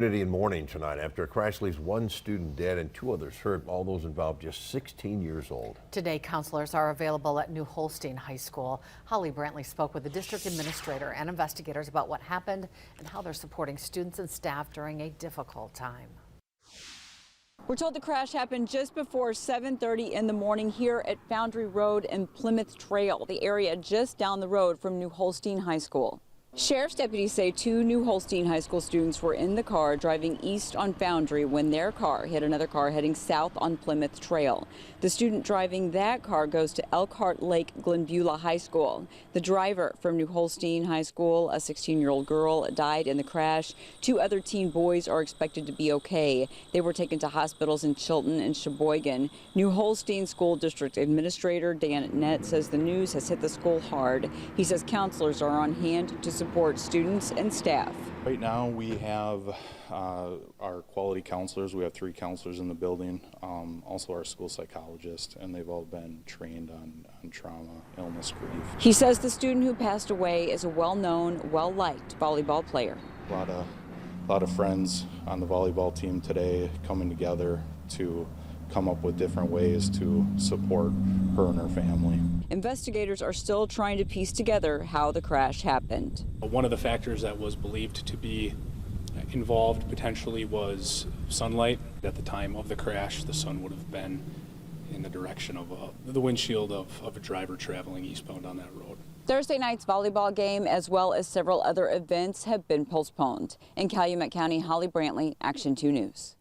In mourning tonight after a crash leaves one student dead and two others hurt, all those involved just 16 years old. Today, counselors are available at New Holstein High School. Holly Brantley spoke with the district administrator and investigators about what happened and how they're supporting students and staff during a difficult time. We're told the crash happened just before 7:30 in the morning here at Foundry Road and Plymouth Trail, the area just down the road from New Holstein High School. Sheriff's deputies say two New Holstein High School students were in the car driving east on Foundry when their car hit another car heading south on Plymouth Trail. The student driving that car goes to Elkhart Lake Glenbeulah High School. The driver from New Holstein High School, a 16-year-old girl, died in the crash. Two other teen boys are expected to be okay. They were taken to hospitals in Chilton and Sheboygan. New Holstein School District Administrator Dan Nett says the news has hit the school hard. He says counselors are on hand to support students and staff. Right now we have our quality counselors. We have 3 counselors in the building, also our school psychologist, and they've all been trained on trauma, illness, grief. He says the student who passed away is a well-known, well-liked volleyball player. A lot of friends on the volleyball team today coming together to come up with different ways to support her and her family. Investigators are still trying to piece together how the crash happened. One of the factors that was believed to be involved potentially was sunlight. At the time of the crash, the sun would have been in the direction of the windshield of a driver traveling eastbound on that road. Thursday night's volleyball game, as well as several other events, have been postponed. In Calumet County, Holly Brantley, Action 2 News.